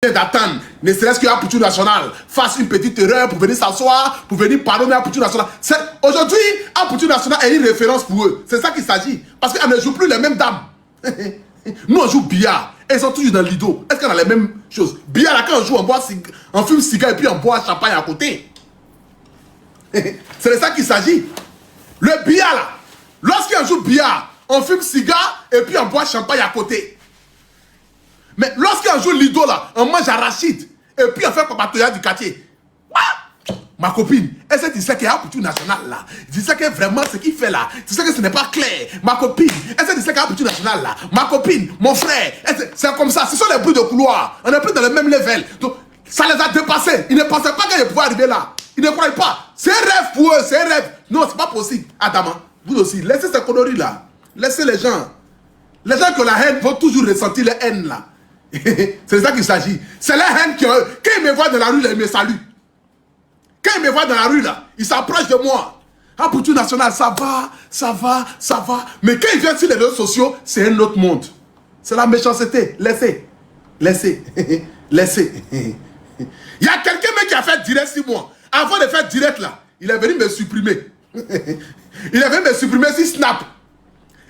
d'attendre, ne serait-ce qu'à Poutou National fasse une petite erreur pour venir s'asseoir, pour venir pardonner à Poutou National. Aujourd'hui, à Poutou National est une référence pour eux. C'est ça qu'il s'agit. Parce qu'elles ne jouent plus les mêmes dames. Nous, on joue billard. Elles sont toujours dans le lido. Est-ce qu'on a les mêmes choses? Billard, là, quand on joue, on fume cigare et puis on boit champagne à côté. C'est de ça qu'il s'agit. Le billard, là, lorsqu'on joue billard, on fume cigare et puis on boit champagne à côté. Mais lorsqu'on joue lido là, on mange arachide et puis on fait papatoya du quartier. Ma copine, est-ce que tu sais qu'il y a un Poutou National là? Tu sais que vraiment ce qu'il fait là, tu sais que ce n'est pas clair. Ma copine, est-ce que tu sais qu'il y a un Poutou National là? Ma copine, mon frère, c'est comme ça, ce sont les bruits de couloir. On n'est plus dans le même level. Donc, ça les a dépassés. Ils ne pensaient pas qu'ils pouvaient arriver là. Ils ne croyaient pas. C'est un rêve pour eux, c'est un rêve. Non, c'est pas possible. Adama, vous aussi, laissez ces conneries là. Laissez les gens. Les gens qui ont la haine vont toujours ressentir la haine là. C'est de ça qu'il s'agit. C'est la haine que quand ils me voient dans la rue, là, ils me saluent. Quand ils me voient dans la rue, là, ils s'approchent de moi. Ah, Poutou National, ça va, ça va, ça va. Mais quand ils viennent sur les réseaux sociaux, c'est un autre monde. C'est la méchanceté. Laissez. Laissez. Laissez. Il y a quelqu'un qui a fait direct sur moi. Avant de faire direct, là, il est venu me supprimer. Il est venu me supprimer sur Snap.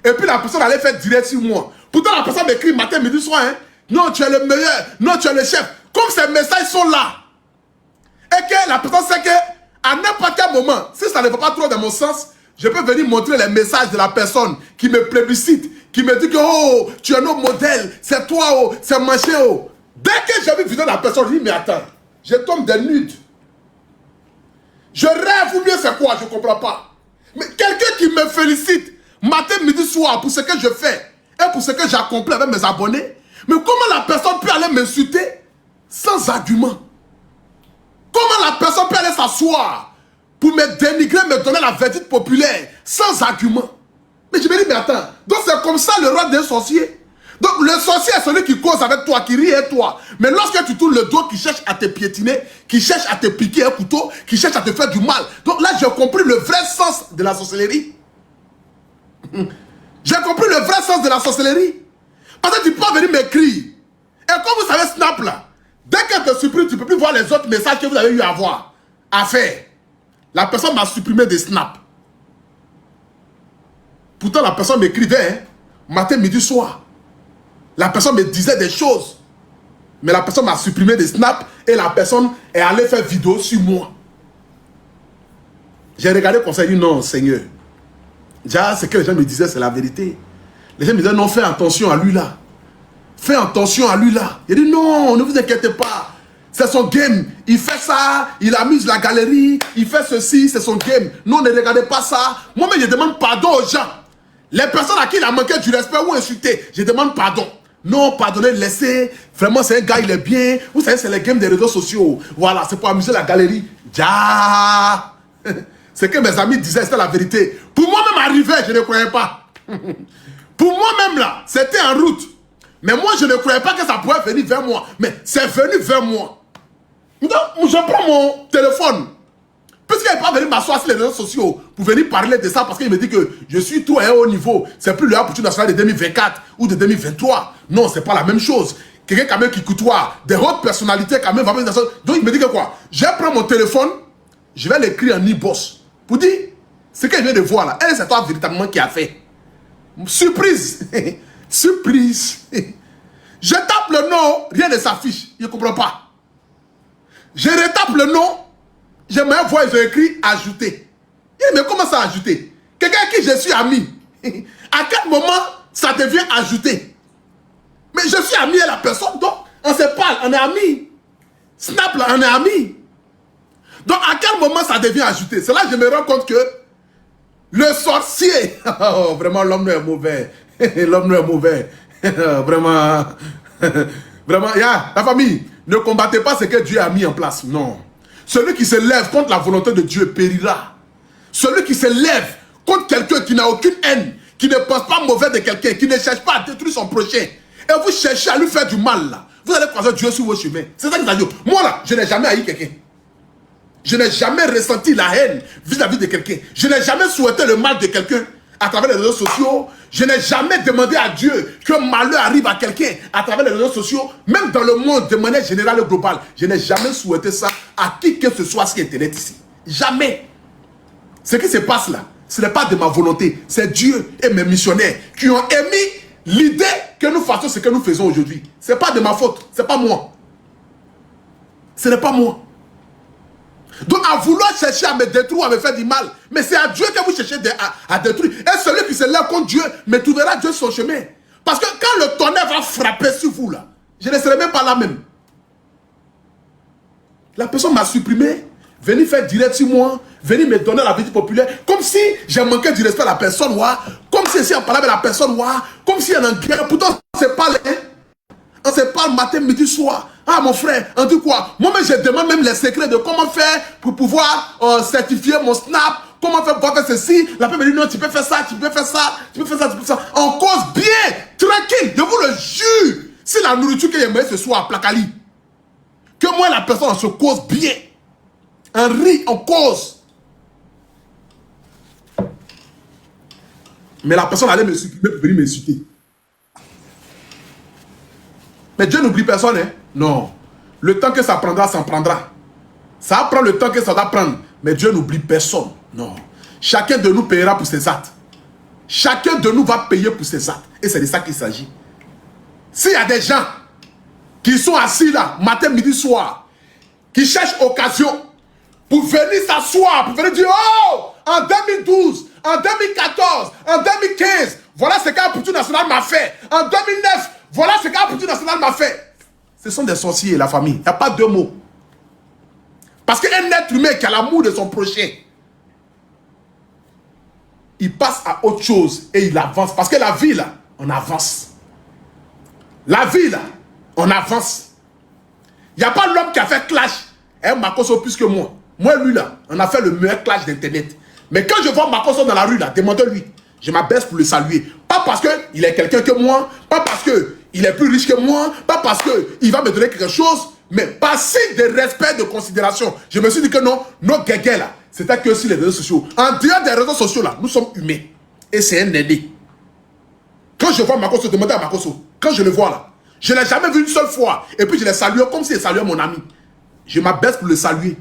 Et puis la personne allait faire direct sur moi. Pourtant, la personne m'écrit matin, midi, soir, hein. Non, tu es le meilleur. Non, tu es le chef. Comme ces messages sont là. Et que la personne sait que à n'importe quel moment, si ça ne va pas trop dans mon sens, je peux venir montrer les messages de la personne qui me plébiscite, qui me dit que oh, tu es notre modèle, c'est toi, oh, c'est machin. Oh. Dès que j'ai vu vidéo de la personne, je dis mais attends, je tombe des nudes. Je rêve ou bien c'est quoi, je ne comprends pas. Mais quelqu'un qui me félicite matin, midi, soir pour ce que je fais et pour ce que j'accomplis avec mes abonnés. Mais comment la personne peut aller m'insulter sans argument? Comment la personne peut aller s'asseoir pour me dénigrer, me donner la verdict populaire sans argument? Mais je me dis, mais attends, donc c'est comme ça le rôle d'un sorcier? Donc le sorcier est celui qui cause avec toi, qui rit avec toi. Mais lorsque tu tournes le dos, qui cherche à te piétiner, qui cherche à te piquer un couteau, qui cherche à te faire du mal. Donc là, j'ai compris le vrai sens de la sorcellerie. J'ai compris le vrai sens de la sorcellerie. Parce que tu peux venir m'écrire. Et comme vous savez, Snap là, dès qu'elle te supprime, tu ne peux plus voir les autres messages que vous avez eu à voir, à faire. La personne m'a supprimé des Snap. Pourtant, la personne m'écrivait, hein, matin, midi, soir. La personne me disait des choses. Mais la personne m'a supprimé des Snap et la personne est allée faire vidéo sur moi. J'ai regardé comme ça et dit non, Seigneur. Déjà, ce que les gens me disaient, c'est la vérité. Les gens me disaient non, fais attention à lui là. Fais attention à lui là. Il dit non, ne vous inquiétez pas. C'est son game. Il fait ça, il amuse la galerie, il fait ceci, c'est son game. Non, ne regardez pas ça. Moi-même, je demande pardon aux gens. Les personnes à qui il a manqué du respect ou insulté, je demande pardon. Non, pardonnez, laissez. Vraiment, c'est un gars, il est bien. Vous savez, c'est les games des réseaux sociaux. Voilà, c'est pour amuser la galerie. Ja. Ce que mes amis disaient, c'était la vérité. Pour moi-même, arrivé, je ne croyais pas. Pour moi-même, là, c'était en route. Mais moi, je ne croyais pas que ça pouvait venir vers moi. Mais c'est venu vers moi. Donc, je prends mon téléphone. Puisqu'il n'est pas venu m'asseoir sur les réseaux sociaux pour venir parler de ça, parce qu'il me dit que je suis tout à un haut niveau. C'est plus le Poutou National de 2024 ou de 2023. Non, c'est pas la même chose. Quelqu'un quand même qui côtoie des hautes personnalités quand même. Donc, il me dit que quoi? Je prends mon téléphone, je vais l'écrire en e-boss. Pour dire, ce qu'elle vient de voir là, elle, c'est toi véritablement qui a fait. Surprise. Surprise. Je tape le nom, rien ne s'affiche. Je ne comprends pas. Je retape le nom, je me vois, ils ont écrit ajouter. Mais comment ça ajouter? Quelqu'un à qui je suis ami. À quel moment ça devient ajouter? Mais je suis ami à la personne, donc on se parle, on est amis. Snap là, on est amis. Donc à quel moment ça devient ajouter? C'est là que je me rends compte que le sorcier, oh, vraiment l'homme est mauvais. L'homme est mauvais. Vraiment. Vraiment, la famille, ne combattez pas ce que Dieu a mis en place. Non. Celui qui se lève contre la volonté de Dieu périra. Celui qui se lève contre quelqu'un qui n'a aucune haine, qui ne pense pas mauvais de quelqu'un, qui ne cherche pas à détruire son prochain, et vous cherchez à lui faire du mal là, vous allez croiser Dieu sur vos chemins. C'est ça que ça dit. Moi là, je n'ai jamais haï quelqu'un. Je n'ai jamais ressenti la haine vis-à-vis de quelqu'un. Je n'ai jamais souhaité le mal de quelqu'un à travers les réseaux sociaux. Je n'ai jamais demandé à Dieu que malheur arrive à quelqu'un à travers les réseaux sociaux. Même dans le monde, de manière générale et globale. Je n'ai jamais souhaité ça à qui que ce soit sur Internet ici. Jamais. Ce qui se passe là, ce n'est pas de ma volonté. C'est Dieu et mes missionnaires qui ont émis l'idée que nous fassions ce que nous faisons aujourd'hui. Ce n'est pas de ma faute. Ce n'est pas moi. Ce n'est pas moi. Donc à vouloir chercher à me détruire, à me faire du mal, mais c'est à Dieu que vous cherchez à détruire. Et celui qui se lève contre Dieu, me trouvera Dieu son chemin. Parce que quand le tonnerre va frapper sur vous là, je ne serai même pas là même. La personne m'a supprimé, venir faire direct sur moi, venir me donner la vie populaire, comme si j'ai manqué du respect à la personne, comme si on parlait avec la personne, comme si on est en guerre. Pourtant on se parle, on se parle matin, midi, soir. Ah mon frère, on dit quoi? Moi-même je demande même les secrets de comment faire pour pouvoir certifier mon snap. Comment faire pour faire ceci? La personne me dit non, tu peux faire ça, tu peux faire ça, tu peux faire ça, tu peux faire ça. On cause bien, tranquille, je vous le jure. Si la nourriture que j'ai mangée ce soir à Placali, que moi la personne on se cause bien. On rit, on cause. Mais la personne allait me supprimer pour venir m'insulter. Mais Dieu n'oublie personne, hein? Non. Le temps que ça prendra, ça en prendra. Ça va prendre le temps que ça va prendre. Mais Dieu n'oublie personne. Non. Chacun de nous payera pour ses actes. Chacun de nous va payer pour ses actes. Et c'est de ça qu'il s'agit. S'il y a des gens qui sont assis là, matin, midi, soir, qui cherchent occasion pour venir s'asseoir, pour venir dire, oh, en 2012, en 2014, en 2015, voilà ce qu'un Poutou National m'a fait. En 2009, voilà ce qu'un Poutou National m'a fait. Ce sont des sorciers, la famille. Il n'y a pas deux mots. Parce qu'un être humain qui a l'amour de son prochain, il passe à autre chose et il avance. Parce que la vie, là, on avance. La vie, là, on avance. Il n'y a pas l'homme qui a fait clash. Makosso plus que moi. Moi, lui, là, on a fait le meilleur clash d'Internet. Mais quand je vois Makosso dans la rue, là, demandez-lui. Je m'abaisse pour le saluer. Pas parce qu'il est quelqu'un que moi, pas parce qu'il est plus riche que moi, pas parce qu'il va me donner quelque chose, mais par signe de respect, de considération. Je me suis dit que non, nos guégués là, c'était que sur les réseaux sociaux. En dehors des réseaux sociaux là, nous sommes humains. Et c'est un aîné. Quand je vois Makosso, demandez à Makosso, quand je le vois là, je ne l'ai jamais vu une seule fois. Et puis je l'ai salué comme s'il saluait mon ami. Je m'abaisse pour le saluer.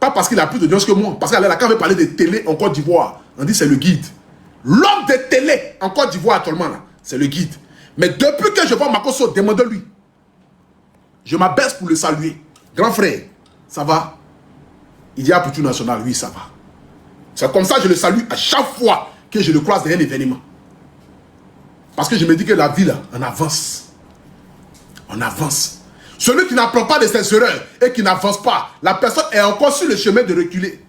Pas parce qu'il a plus d'audience que moi. Parce qu'elle là, quand on veut parler de télé en Côte d'Ivoire, on dit c'est le guide. L'homme de télé en Côte d'Ivoire actuellement, c'est le guide. Mais depuis que je vois Makosso, demandez-lui. Je m'abaisse pour le saluer. Grand frère, ça va? Il y a Poutou National, oui, ça va. C'est comme ça que je le salue à chaque fois que je le croise dans un événement. Parce que je me dis que la vie, là, on avance. On avance. Celui qui n'apprend pas de ses erreurs et qui n'avance pas, la personne est encore sur le chemin de reculer.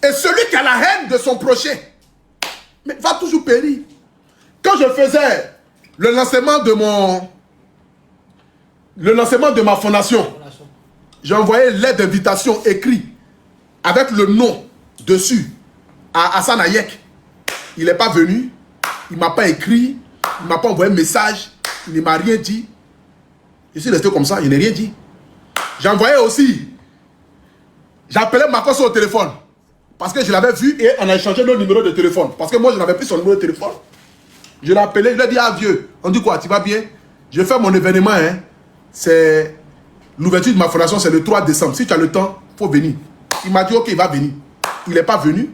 Et celui qui a la haine de son prochain, mais va toujours périr. Quand je faisais le lancement de ma fondation, j'ai envoyé l'aide d'invitation écrite avec le nom dessus à Hassan Hayek. Il n'est pas venu, il ne m'a pas écrit, il ne m'a pas envoyé un message, il ne m'a rien dit. Je suis resté comme ça, il n'a rien dit. J'ai envoyé aussi, j'ai appelé Makosso au téléphone. Parce que je l'avais vu et on a échangé nos numéros de téléphone. Parce que moi, je n'avais plus son numéro de téléphone. Je l'ai appelé, je lui ai dit, ah vieux, on dit quoi, tu vas bien? Je fais mon événement, hein. C'est l'ouverture de ma fondation, c'est le 3 décembre. Si tu as le temps, il faut venir. Il m'a dit, ok, il va venir. Il n'est pas venu.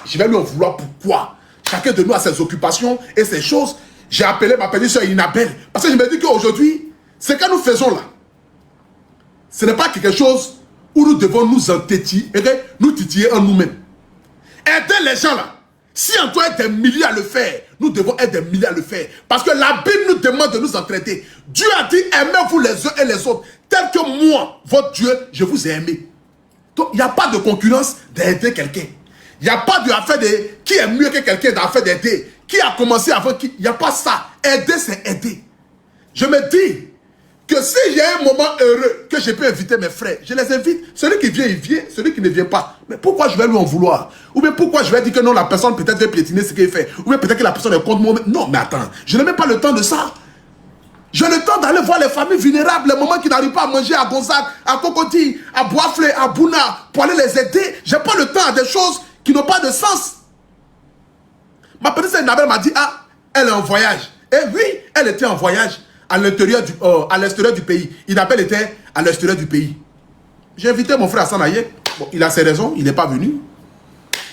Je vais lui en vouloir pourquoi? Chacun de nous a ses occupations et ses choses. J'ai appelé ma petite soeur Inabelle. Parce que je me dis qu'aujourd'hui, ce que nous faisons là, ce n'est pas quelque chose où nous devons nous entêtiller, nous titiller en nous-mêmes. Aider les gens là. Si on doit être des milliers à le faire, nous devons être des milliers à le faire. Parce que la Bible nous demande de nous entraider. Dieu a dit, aimez-vous les uns et les autres. Tel que moi, votre Dieu, je vous ai aimé. Donc, il n'y a pas de concurrence d'aider quelqu'un. Il n'y a pas d'affaire de qui est mieux que quelqu'un d'affaire d'aider. Qui a commencé avant qui. Il n'y a pas ça. Aider, c'est aider. Je me dis que si j'ai un moment heureux, que je peux inviter mes frères, je les invite. Celui qui vient, il vient. Celui qui ne vient pas. Mais pourquoi je vais lui en vouloir? Ou bien pourquoi je vais dire que non, la personne peut-être va piétiner ce qu'il fait? Ou bien peut-être que la personne est contre moi. Non, mais attends. Je n'ai même pas le temps de ça. J'ai le temps d'aller voir les familles vulnérables, les mamans qui n'arrivent pas à manger à Gonzague, à Cocody, à Boisflé, à Bouna, pour aller les aider. Je n'ai pas le temps à des choses qui n'ont pas de sens. Ma petite sœur Nabel m'a dit, ah, elle est en voyage. Et oui, elle était en voyage à l'extérieur du pays. Nabel était à l'extérieur du pays. J'ai invité mon frère Hassan Hayek. Bon, il a ses raisons, il n'est pas venu.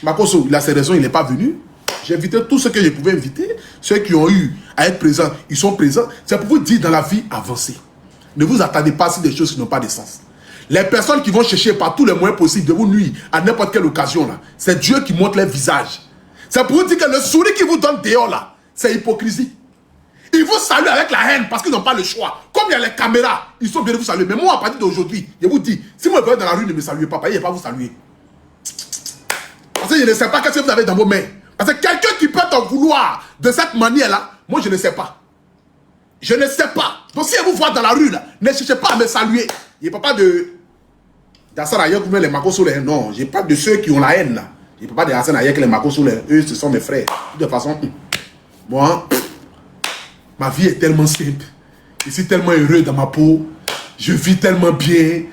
Makoso, il a ses raisons, il n'est pas venu. J'ai invité tous ceux que je pouvais inviter. Ceux qui ont eu à être présents, ils sont présents. C'est pour vous dire dans la vie, avancez. Ne vous attendez pas sur des choses qui n'ont pas de sens. Les personnes qui vont chercher par tous les moyens possibles de vous nuire à n'importe quelle occasion, là, c'est Dieu qui montre leur visage. C'est pour vous dire que le sourire qu'ils vous donnent dehors, là, c'est hypocrisie. Ils vous saluent avec la haine parce qu'ils n'ont pas le choix. Comme il y a les caméras, ils sont bien de vous saluer. Mais moi, à partir d'aujourd'hui, je vous dis, si vous me voyez dans la rue, ne me saluez pas. Il ne va pas vous saluer. Parce que je ne sais pas qu'est-ce que vous avez dans vos mains. Parce que quelqu'un qui peut t'en vouloir de cette manière-là, moi, je ne sais pas. Je ne sais pas. Donc, si elle vous voit dans la rue, là, ne cherchez pas à me saluer. Il n'y a pas de... Hassan Hayek ou les Makos Soler. Non, je parle de ceux qui ont la haine, là. Je ne parle pas de Hassan Hayek et les Makos Soler. Eux, ce sont mes frères. De toute façon, moi... Ma vie est tellement simple. Je suis tellement heureux dans ma peau. Je vis tellement bien.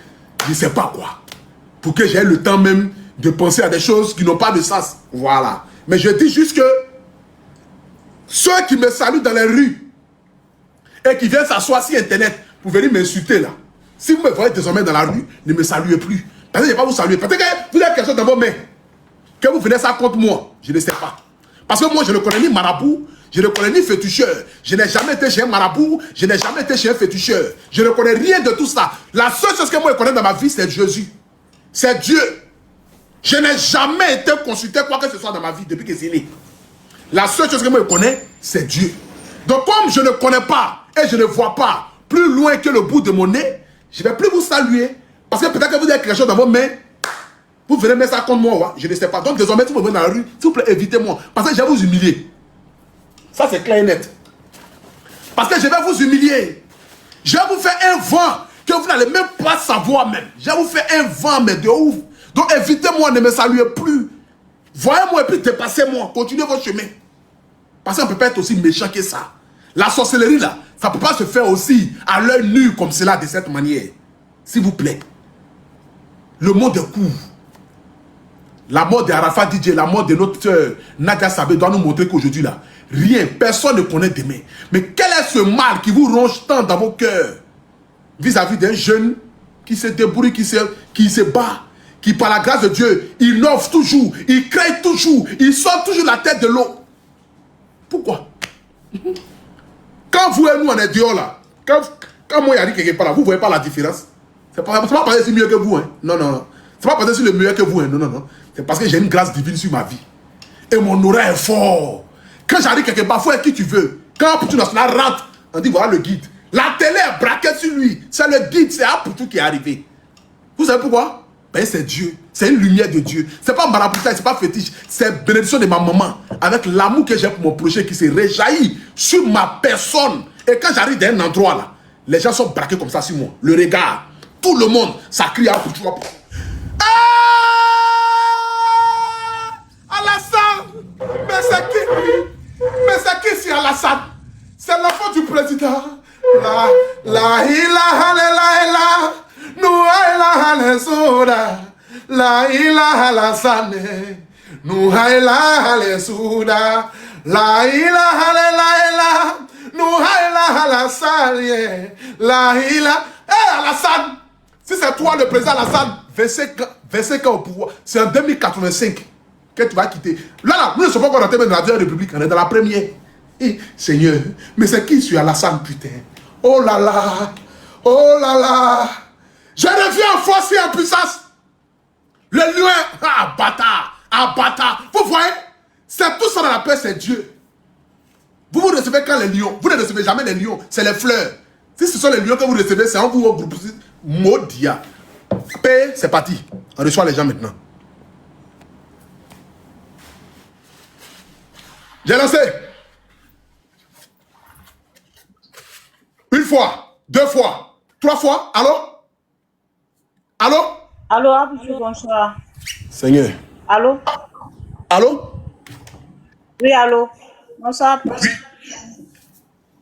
Je ne sais pas quoi. Pour que j'aie le temps même de penser à des choses qui n'ont pas de sens. Voilà. Mais je dis juste que ceux qui me saluent dans les rues et qui viennent s'asseoir sur Internet pour venir m'insulter là. Si vous me voyez désormais dans la rue, ne me saluez plus. Parce que je ne vais pas vous saluer. Parce que vous avez quelque chose dans vos mains. Que vous venez ça contre moi. Je ne sais pas. Parce que moi, je ne connais ni marabout. Je ne connais ni féticheur. Je n'ai jamais été chez un marabout. Je n'ai jamais été chez un féticheur. Je ne connais rien de tout ça. La seule chose que moi je connais dans ma vie, c'est Jésus. C'est Dieu. Je n'ai jamais été consulté quoi que ce soit dans ma vie depuis que c'est né. La seule chose que moi je connais, c'est Dieu. Donc comme je ne connais pas et je ne vois pas plus loin que le bout de mon nez, je ne vais plus vous saluer. Parce que peut-être que vous avez quelque chose dans vos mains. Vous venez mettre ça contre moi. Ouais? Je ne sais pas. Donc désormais, si vous venez dans la rue, s'il vous plaît, évitez-moi. Parce que je vais vous humilier. Ça, c'est clair et net. Parce que je vais vous humilier. Je vais vous faire un vent que vous n'allez même pas savoir même. Je vais vous faire un vent, mais de ouf. Donc, évitez-moi, ne me saluez plus. Voyez-moi et puis dépassez-moi. Continuez votre chemin. Parce qu'on ne peut pas être aussi méchant que ça. La sorcellerie, là, ça ne peut pas se faire aussi à l'œil nu comme cela, de cette manière. S'il vous plaît. Le monde est court. La mort d'Arafat DJ, la mort de notre soeur Nadia Sabé doit nous montrer qu'aujourd'hui, là, rien, personne ne connaît demain. Mais quel est ce mal qui vous ronge tant dans vos cœurs vis-à-vis d'un jeune qui se débrouille, qui se bat, qui par la grâce de Dieu, il innove toujours, il crée toujours, il sort toujours la tête de l'eau. Pourquoi? Quand vous et nous on est dehors là, quand moi il y a quelque part là, vous ne voyez pas la différence. C'est pas parce que je suis mieux que vous. Hein. Non, non, non. C'est pas parce que je suis le meilleur que vous. Hein. Non, non, non. C'est parce que j'ai une grâce divine sur ma vie. Et mon oreille est fort. Quand j'arrive quelque part, il faut être qui tu veux. Quand Apoutou National rentre, on dit voilà le guide. La télé est braquée sur lui. C'est le guide, c'est Apoutou qui est arrivé. Vous savez pourquoi? Ben c'est Dieu. C'est une lumière de Dieu. C'est pas maraboutage, c'est pas fétiche. C'est bénédiction de ma maman. Avec l'amour que j'ai pour mon projet qui se réjaillit sur ma personne. Et quand j'arrive dans un endroit là, les gens sont braqués comme ça sur moi. Le regard. Tout le monde, ça crie à Apoutou. Ah! Alassane! Mais c'est qui? Mais c'est qui c'est Alassane? C'est l'enfant du président. La ilaha la ilaha la souda. La ilaha la sane. Nu ilaha la souda. La ilaha la nu ilaha la sane. La ilaha. Eh Alassane! Si c'est toi le président Alassane, 25 ans au pouvoir, c'est en 2085 que tu vas quitter. Là, nous ne sommes pas encore dans la deuxième république, on est dans la première. Et, Seigneur, mais c'est qui sur Alassane, putain? Oh là là, oh là là. Je reviens en force et en puissance. Le lion, ah bâtard. Vous voyez, c'est tout ça dans la paix, c'est Dieu. Vous recevez quand les lions, vous ne recevez jamais les lions, c'est les fleurs. Si ce sont les lions que vous recevez, c'est en vous au groupe Modia. Paix, c'est parti. On reçoit les gens maintenant. J'ai lancé. Une fois, 2 fois, 3 fois. Allô? Allô? Allô, Apoutou, bonsoir. Seigneur. Allô? Allô? Oui, allô. Bonsoir, Apoutou.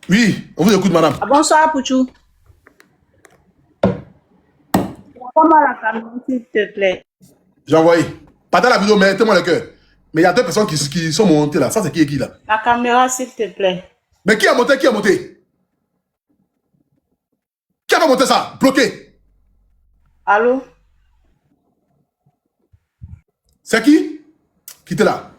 Oui, on vous écoute, madame. Ah, bonsoir, Apoutou. Comment la caméra, s'il te plaît? J'ai envoyé. Partez la vidéo, mettez-moi le cœur. Mais il y a deux personnes qui sont montées là. Ça, c'est qui là? La caméra, s'il te plaît. Mais qui a monté? Qui a monté? Qui a monté ça? Bloqué. Allô? C'est qui? Qui était là?